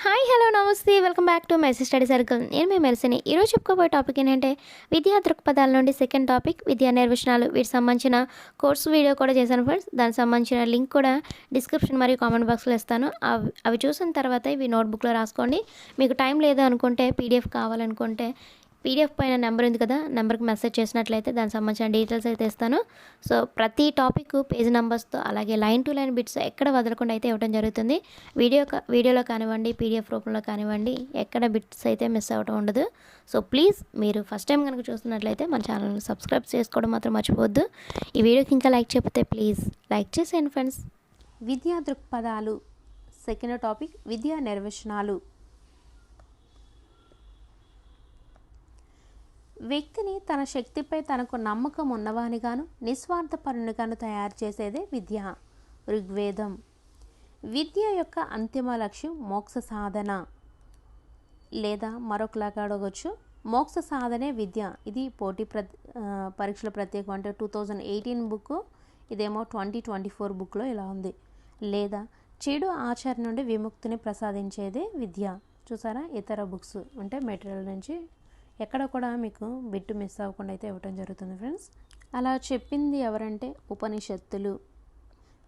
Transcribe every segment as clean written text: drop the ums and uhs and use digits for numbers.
Hi hello నమస్తే welcome back to Messi study circle. నేను మీ మెల్సిని. ఈరోజు చెప్పుకోబోయే టాపిక్ ఏంటంటే విద్యా దృక్పథాల నుండి సెకండ్ టాపిక్ విద్యా నిర్వచనాలు. వీటికి సంబంధించిన కోర్సు వీడియో కూడా చేశాను ఫ్రెండ్స్. దానికి సంబంధించిన లింక్ కూడా డిస్క్రిప్షన్ మరియు కామెంట్ బాక్స్లో ఇస్తాను. అవి చూసిన తర్వాత ఇవి నోట్బుక్లో రాసుకోండి. మీకు టైం లేదు అనుకుంటే పీడిఎఫ్ కావాలనుకుంటే పీడిఎఫ్ పైన నెంబర్ ఉంది కదా, నెంబర్కి మెసేజ్ చేసినట్లయితే దానికి సంబంధించిన డీటెయిల్స్ అయితే ఇస్తాను. సో ప్రతి టాపిక్ పేజ్ నెంబర్స్తో అలాగే లైన్ టు లైన్ బిట్స్ ఎక్కడ వదలకుండా అయితే ఇవ్వడం జరుగుతుంది. వీడియోలో కానివ్వండి, పీడిఎఫ్ రూపంలో కానివ్వండి, ఎక్కడ బిట్స్ అయితే మిస్ అవ్వడం ఉండదు. సో ప్లీజ్ మీరు ఫస్ట్ టైం కనుక చూస్తున్నట్లయితే మన ఛానల్ని సబ్స్క్రైబ్ చేసుకోవడం మాత్రం మర్చిపోవద్దు. ఈ వీడియోకి ఇంకా లైక్ చెప్పితే ప్లీజ్ లైక్ చేసేయండి ఫ్రెండ్స్. విద్యా దృక్పథాలు సెకండ్ టాపిక్ విద్యా నిర్వచనాలు. వ్యక్తిని తన శక్తిపై తనకు నమ్మకం ఉన్నవానిగాను నిస్వార్థపరునిగాను తయారు చేసేదే విద్య. ఋగ్వేదం. విద్య యొక్క అంతిమ లక్ష్యం మోక్ష సాధన, లేదా మరొకలాగా అడగవచ్చు మోక్ష సాధనే విద్య. ఇది పోటీ పరీక్షల ప్రత్యేకం, అంటే 2018 బుక్, ఇదేమో 2024 బుక్లో ఇలా ఉంది. లేదా చెడు ఆచరణ నుండి విముక్తిని ప్రసాదించేదే విద్య. చూసారా, ఇతర బుక్స్ అంటే మెటీరియల్ నుంచి ఎక్కడ కూడా మీకు బిట్టు మిస్ అవ్వకుండా అయితే ఇవ్వటం జరుగుతుంది ఫ్రెండ్స్. అలా చెప్పింది ఎవరంటే ఉపనిషత్తులు.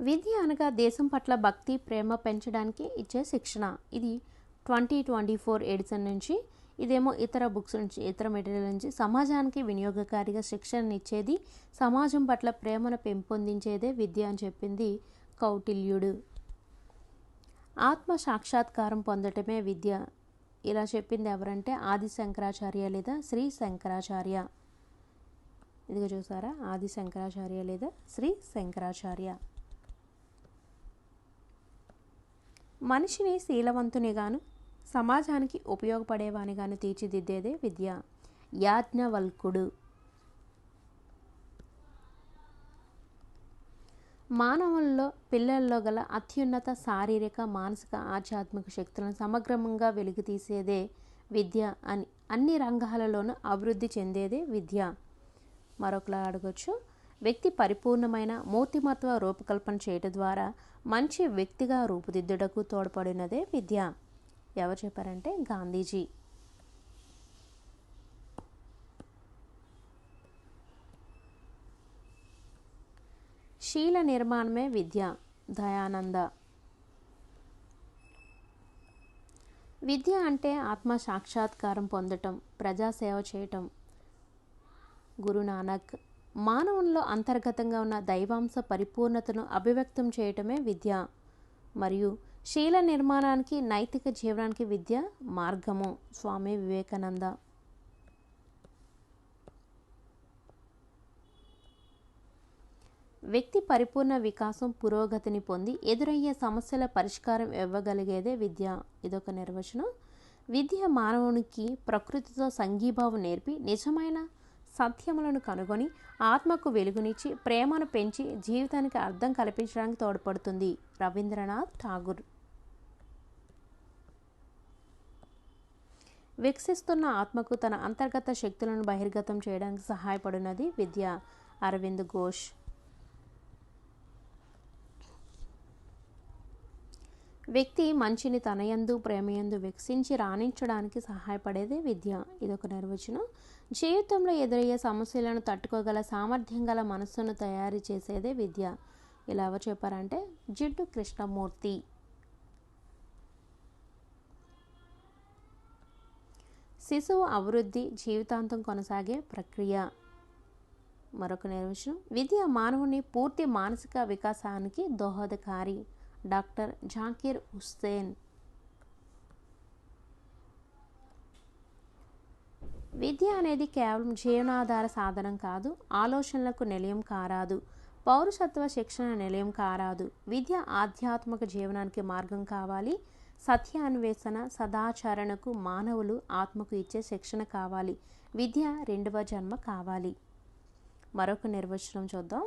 విద్య అనగా దేశం పట్ల భక్తి ప్రేమ పెంచడానికి ఇచ్చే శిక్షణ. ఇది 2024 ఎడిషన్ నుంచి. ఇదేమో ఇతర బుక్స్ నుంచి, ఇతర మెటీరియల్ నుంచి సమాజానికి వినియోగకారిగా శిక్షణ ఇచ్చేది, సమాజం పట్ల ప్రేమను పెంపొందించేదే విద్య అని చెప్పింది కౌటిల్యుడు. ఆత్మ సాక్షాత్కారం పొందటమే విద్య. ఇలా చెప్పింది ఎవరంటే ఆది శంకరాచార్య లేదా శ్రీ శంకరాచార్య. ఇదిగో చూసారా, ఆది శంకరాచార్య లేదా శ్రీ శంకరాచార్య. మనిషిని శీలవంతునిగాను సమాజానికి ఉపయోగపడేవానిగాను తీర్చిదిద్దేదే విద్య. యాజ్ఞవల్కుడు. మానవుల్లో పిల్లల్లో గల అత్యున్నత శారీరక మానసిక ఆధ్యాత్మిక శక్తులను సమగ్రంగా వెలికితీసేదే విద్య అని అన్ని రంగాలలోనూ అభివృద్ధి చెందేదే విద్య. మరొకలా అడగచ్చు, వ్యక్తి పరిపూర్ణమైన మూర్తిమత్వ రూపకల్పన చేయడం ద్వారా మంచి వ్యక్తిగా రూపుదిద్దుటకు తోడ్పడినదే విద్య. ఎవరు చెప్పారంటే గాంధీజీ. శీల నిర్మాణమే విద్య. దయానంద. విద్య అంటే ఆత్మ సాక్షాత్కారం పొందటం, ప్రజాసేవ చేయటం. గురునానక్. మానవుల్లో అంతర్గతంగా ఉన్న దైవాంశ పరిపూర్ణతను అభివ్యక్తం చేయటమే విద్య. మరియు శీల నిర్మాణానికి నైతిక జీవనానికి విద్య మార్గము. స్వామి వివేకానంద. వ్యక్తి పరిపూర్ణ వికాసం పురోగతిని పొంది ఎదురయ్యే సమస్యల పరిష్కారం ఇవ్వగలిగేదే విద్య. ఇదొక నిర్వచనం. విద్య మానవునికి ప్రకృతితో సంఘీభావం నేర్పి నిజమైన సత్యములను కనుగొని ఆత్మకు వెలుగునిచ్చి ప్రేమను పెంచి జీవితానికి అర్థం కల్పించడానికి తోడ్పడుతుంది. రవీంద్రనాథ్ ఠాగూర్. వికసిస్తున్న ఆత్మకు తన అంతర్గత శక్తులను బహిర్గతం చేయడానికి సహాయపడినది విద్య. అరవింద్ ఘోష్. వ్యక్తి మంచిని తనయందు ప్రేమయందు వికసించి రాణించడానికి సహాయపడేదే విద్య. ఇదొక నిర్వచనం. జీవితంలో ఎదురయ్యే సమస్యలను తట్టుకోగల సామర్థ్యం గల మనస్సును తయారు చేసేదే విద్య. ఇలా ఎవరు చెప్పారంటే జిడ్డు కృష్ణమూర్తి. శిశువు అభివృద్ధి జీవితాంతం కొనసాగే ప్రక్రియ. మరొక నిర్వచనం, విద్య మానవుని పూర్తి మానసిక వికాసానికి దోహదకారి. డాక్టర్ జాకీర్ హుస్సేన్. విద్య అనేది కేవలం జీవనాధార సాధనం కాదు, ఆలోచనలకు నిలయం కారాదు, పౌరుషత్వ శిక్షణ నిలయం కారాదు. విద్య ఆధ్యాత్మిక జీవనానికి మార్గం కావాలి. సత్యాన్వేషణ సదాచరణకు మానవులు ఆత్మకు ఇచ్చే శిక్షణ కావాలి. విద్య రెండవ జన్మ కావాలి. మరొక నిర్వచనం చూద్దాం.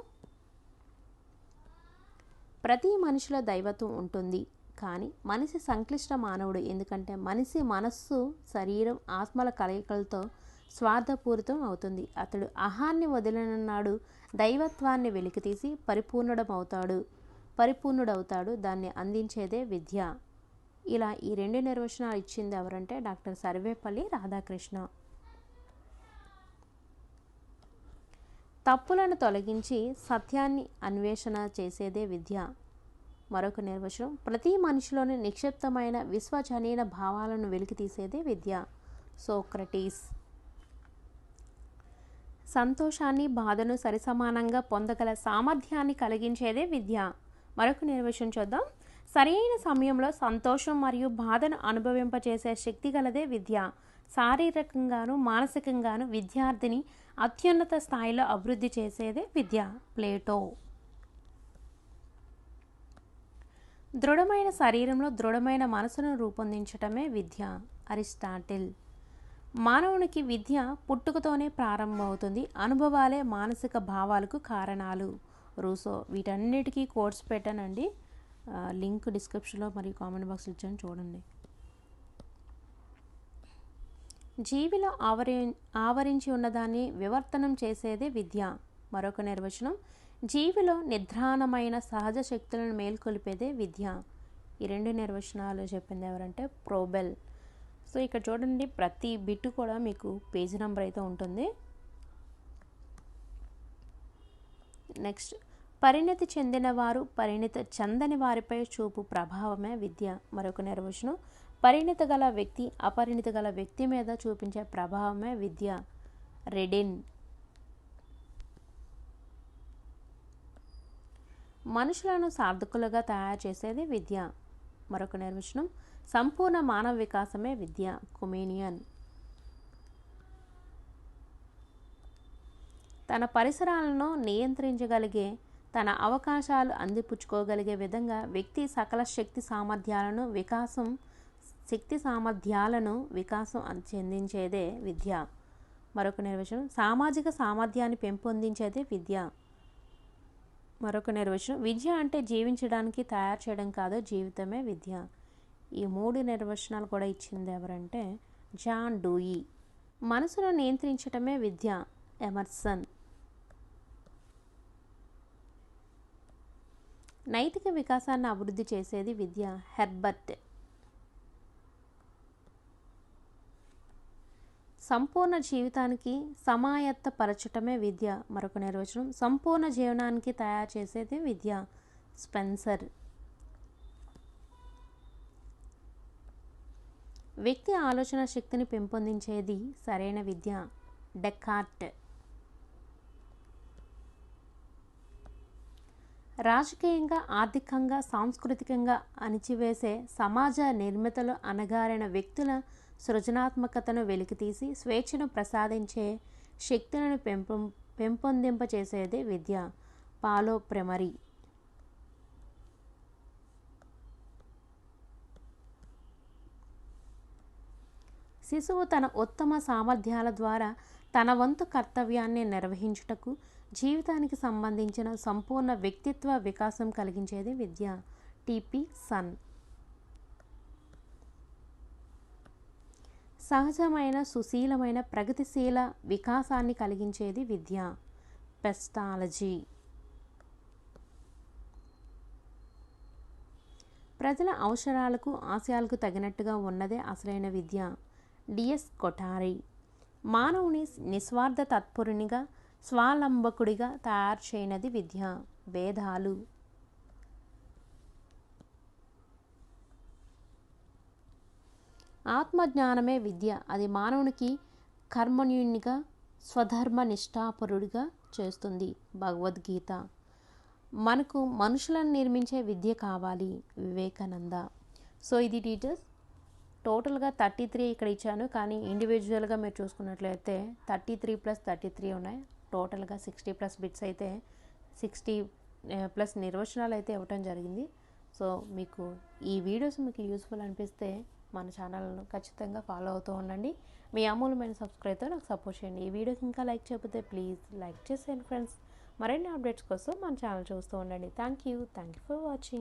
ప్రతి మనిషిలో దైవత్వం ఉంటుంది, కానీ మనిషి సంక్లిష్ట మానవుడు. ఎందుకంటే మనిషి మనస్సు శరీరం ఆత్మల కలయికలతో స్వార్థపూరితం అవుతుంది. అతడు అహాన్ని వదిలినన్నాడు దైవత్వాన్ని వెలికితీసి పరిపూర్ణుడవుతాడు. దాన్ని అందించేదే విద్య. ఇలా ఈ 2 నిర్వచనాలు ఇచ్చింది ఎవరంటే డాక్టర్ సర్వేపల్లి రాధాకృష్ణ. తప్పులను తొలగించి సత్యాన్ని అన్వేషణ చేసేదే విద్య. మరొక నిర్వచనం, ప్రతి మనిషిలోని నిక్షిప్తమైన విశ్వజనీన భావాలను వెలికితీసేదే విద్య. సోక్రటీస్. సంతోషాన్ని బాధను సరిసమానంగా పొందగల సామర్థ్యాన్ని కలిగించేదే విద్య. మరొక నిర్వచనం చూద్దాం. సరైన సమయంలో సంతోషం మరియు బాధను అనుభవింపచేసే శక్తి గలదే విద్య. శారీరకంగాను మానసికంగాను విద్యార్థిని అత్యున్నత స్థాయిలో అభివృద్ధి చేసేదే విద్య. ప్లేటో. దృఢమైన శరీరంలో దృఢమైన మనసును రూపొందించటమే విద్య. అరిస్టాటిల్. మానవునికి విద్య పుట్టుకతోనే ప్రారంభమవుతుంది. అనుభవాలే మానసిక భావాలకు కారణాలు. రూసో. వీటన్నిటికీ కోర్స్ పెట్టానండి, లింక్ డిస్క్రిప్షన్లో మరియు కామెంట్ బాక్స్లో ఇచ్చాను, చూడండి. జీవిలో ఆవరించి ఉన్నదాన్ని వివర్తనం చేసేదే విద్య. మరొక నిర్వచనం, జీవిలో నిద్రాణమైన సహజ శక్తులను మేల్కొల్పేదే విద్య. ఈ 2 నిర్వచనాలు చెప్పింది ఎవరంటే ప్రోబెల్. సో ఇక్కడ చూడండి, ప్రతి బిట్ కూడా మీకు పేజీ నెంబర్ అయితే ఉంటుంది. నెక్స్ట్, పరిణతి చెందిన వారు పరిణతి చెందని వారిపై చూపు ప్రభావమే విద్య. మరొక నిర్వచనం, పరిణతి గల వ్యక్తి అపరిణతి గల వ్యక్తి మీద చూపించే ప్రభావమే విద్య. రెడిన్. మనుషులను సార్థకులుగా తయారు చేసేది విద్య. మరొక నిర్వచనం, సంపూర్ణ మానవ వికాసమే విద్య. కొమేనియన్. తన పరిసరాలను నియంత్రించగలిగే, తన అవకాశాలు అందిపుచ్చుకోగలిగే విధంగా వ్యక్తి సకల శక్తి సామర్థ్యాలను వికాసం చెందించేదే విద్య. మరొక నిర్వచనం, సామాజిక సామర్థ్యాన్ని పెంపొందించేదే విద్య. మరొక నిర్వచనం, విద్య అంటే జీవించడానికి తయారు చేయడం కాదు, జీవితమే విద్య. ఈ 3 నిర్వచనాలు కూడా ఇచ్చింది ఎవరంటే జాన్ డూయి. మనసును నియంత్రించటమే విద్య. ఎమర్సన్. నైతిక వికాసాన్ని అభివృద్ధి చేసేది విద్య. హెర్బర్ట్. సంపూర్ణ జీవితానికి సమాయత్తపరచటమే విద్య. మరొక నిర్వచనం, సంపూర్ణ జీవనానికి తయారు చేసేది విద్య. స్పెన్సర్. వ్యక్తి ఆలోచన శక్తిని పెంపొందించేది సరైన విద్య. డెకార్ట్. రాజకీయంగా, ఆర్థికంగా, సాంస్కృతికంగా అణిచివేసే సమాజ నిర్మితలు అణగారిన వ్యక్తుల సృజనాత్మకతను వెలికితీసి స్వేచ్ఛను ప్రసాదించే శక్తులను పెంపొందింపచేసేదే విద్య. పాలో ప్రెమరీ. శిశువు తన ఉత్తమ సామర్థ్యాల ద్వారా తన వంతు కర్తవ్యాన్ని నిర్వహించుటకు జీవితానికి సంబంధించిన సంపూర్ణ వ్యక్తిత్వ వికాసం కలిగించేది విద్య. TP sun. సహజమైన, సుశీలమైన, ప్రగతిశీల వికాసాన్ని కలిగించేది విద్య. పెస్టాలజీ. ప్రజల అవసరాలకు, ఆశయాలకు తగినట్టుగా ఉన్నదే అసలైన విద్య. డిఎస్ కొఠారి. మానవుని నిస్వార్థ తత్పరునిగా, స్వాలంబకుడిగా తయారు చేయనది విద్య. భేదాలు. ఆత్మజ్ఞానమే విద్య. అది మానవునికి కర్మణ్యునిగా, స్వధర్మ నిష్ఠాపరుడిగా చేస్తుంది. భగవద్గీత. మనకు మనుషులను నిర్మించే విద్య కావాలి. వివేకానంద. సో ఇది టీచర్స్ టోటల్గా 33 ఇక్కడ ఇచ్చాను, కానీ ఇండివిజువల్గా మీరు చూసుకున్నట్లయితే 33 + 33 ఉన్నాయి. టోటల్గా 60+ బిట్స్ అయితే 60+ నిర్వచనాలు అయితే ఇవ్వటం జరిగింది. సో మీకు ఈ వీడియోస్ మీకు యూస్ఫుల్ అనిపిస్తే మన ఛానల్ను ఖచ్చితంగా ఫాలో అవుతూ ఉండండి. మీ అమూల్యమైన సబ్స్క్రైబ్తో నాకు సపోర్ట్ చేయండి. ఈ వీడియోకి ఇంకా లైక్ చేయకపోతే ప్లీజ్ లైక్ చేసేయండి ఫ్రెండ్స్. మరిన్ని అప్డేట్స్ కోసం మన ఛానల్ చూస్తూ ఉండండి. Thank you for watching.